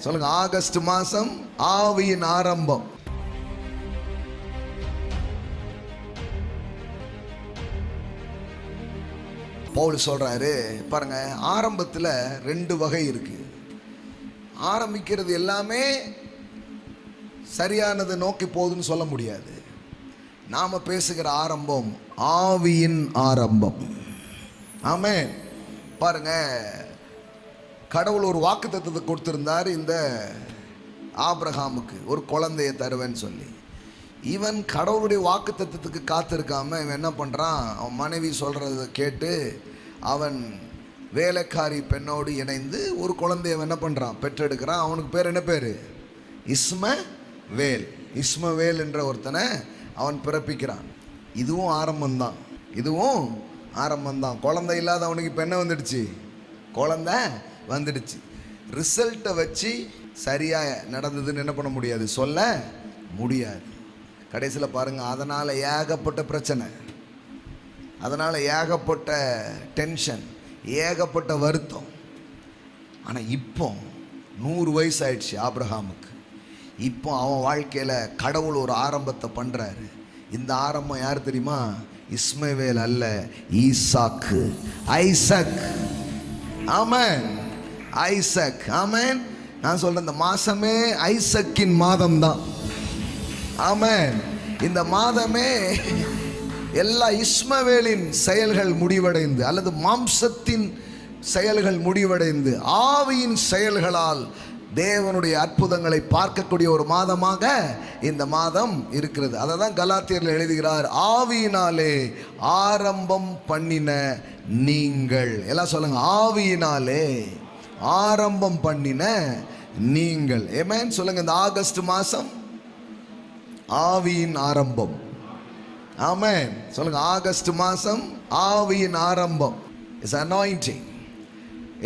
சொல்லுங்க, ஆகஸ்ட் மாசம் ஆவியின் ஆரம்பம். பவுல் சொல்றாரு பாருங்க, ஆரம்பத்துல 2 வகை இருக்கு. ஆரம்பிக்கிறது எல்லாமே சரியானது நோக்கி போகுதுன்னு சொல்ல முடியாது. நாம பேசுகிற ஆரம்பம் ஆவியின் ஆரம்பம். ஆமென். பாருங்க, கடவுள் ஒரு வாக்குத்தத்தத்தை கொடுத்திருந்தார் இந்த ஆபிரகாமுக்கு, ஒரு குழந்தையை தருவேன்னு சொல்லி. இவன் கடவுளுடைய வாக்குத்தத்தத்துக்கு காத்திருக்காம இவன் என்ன பண்றான், அவன் மனைவி சொல்றதை கேட்டு அவன் வேலைக்காரி பெண்ணோடு இணைந்து ஒரு குழந்தைய என்ன பண்றான், பெற்றெடுக்கிறான். அவனுக்கு பேர் என்ன பேரு? இஸ்மவேல். இஸ்மவேல் என்ற ஒருத்தனை அவன் பிறப்பிக்கிறான். இதுவும் ஆரம்பம்தான், இதுவும் ஆரம்பம்தான். குழந்தை இல்லாத அவனுக்கு இப்போ என்ன வந்துடுச்சு? குழந்தை வந்துடுச்சு. ரிசல்ட்டை வச்சு சரியா நடந்ததுன்னு என்ன பண்ண முடியாது, சொல்ல முடியாது. கடைசியில் பாருங்க, அதனால ஏகப்பட்ட பிரச்சனை, அதனால ஏகப்பட்ட டென்ஷன், ஏகப்பட்ட வருத்தம். ஆனால் இப்போ 100 வயசு ஆயிடுச்சு ஆபிரகாமுக்கு. இப்போ அவன் வாழ்க்கையில் கடவுள் ஒரு ஆரம்பத்தை பண்ணுறாரு. இந்த ஆரம்பம் யார் தெரியுமா? இஸ்மவேல் அல்ல, ஈசாக்கு, ஐசக். ஆமென், ஐசக். ஆமென். நான் சொல்றேன், இந்த மாசமே ஐசக்கின் மாதம் தான். ஆமென். இந்த மாதமே எல்லா இஸ்மவேலின் செயல்கள் முடிவடைந்து, அல்லது மாம்சத்தின் செயல்கள் முடிவடைந்து, ஆவியின் செயல்களால் தேவனுடைய அற்புதங்களை பார்க்கக்கூடிய ஒரு மாதமாக இந்த மாதம் இருக்கிறது. அதை தான் கலாத்தியரில் எழுதுகிறார், ஆவியினாலே ஆரம்பம் பண்ணின நீங்கள். எல்லாம் சொல்லுங்க, ஆவியினாலே ஆரம்பம் பண்ணின நீங்கள். ஆமென். சொல்லுங்க, இந்த ஆகஸ்ட் மாசம் ஆவியின் ஆரம்பம். ஆமென். சொல்லுங்க, ஆகஸ்ட் மாசம் ஆவியின் ஆரம்பம். It's anointing,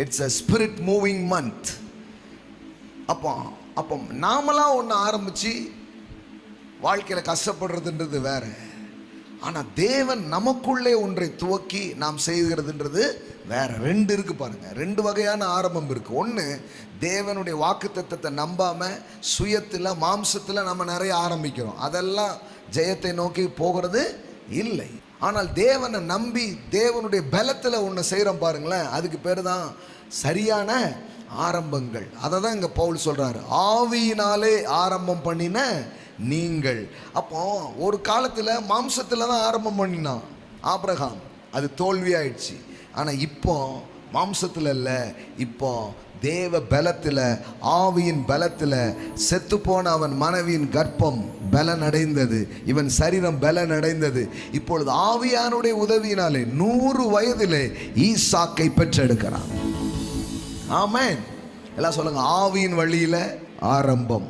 it's a spirit moving month. அப்போ நாமளாம் ஒன்று ஆரம்பிச்சு வாழ்க்கையில் கஷ்டப்படுறதுன்றது வேற. ஆனால் தேவன் நமக்குள்ளே ஒன்றை துவக்கி நாம் செய்கிறதுன்றது வேற. 2 இருக்கு பாருங்க, 2 வகையான ஆரம்பம் இருக்கு. ஒன்று, தேவனுடைய வாக்குத்தத்தத்தை நம்பாம சுயத்தில் மாம்சத்தில் நம்ம நிறைய ஆரம்பிக்கிறோம், அதெல்லாம் ஜெயத்தை நோக்கி போகிறது இல்லை. ஆனால் தேவனை நம்பி தேவனுடைய பலத்தில் ஒன்று செய்கிறோம் பாருங்களேன், அதுக்கு பேர் தான் சரியான ஆரம்பங்கள். அதை தான் இங்கே பவுல் சொல்றாரு, ஆவியினாலே ஆரம்பம் பண்ணின நீங்கள். அப்போ ஒரு காலத்தில் மாம்சத்தில் தான் ஆரம்பம் பண்ணினான் ஆபிரகாம், அது தோல்வி ஆயிடுச்சு. ஆனால் இப்போ மாம்சத்தில் இல்லை, இப்போ தேவ பலத்தில், ஆவியின் பலத்தில் செத்து போன அவன் மனைவியின் கர்ப்பம் பலன் அடைந்தது, இவன் சரீரம் பலன் அடைந்தது. இப்பொழுது ஆவியானுடைய உதவியினாலே 100 வயதிலே ஈசாக்கை பெற்றெடுக்கிறான். ஆமென். எல்லாம் சொல்லுங்க, ஆவியின் வழியில ஆரம்பம்.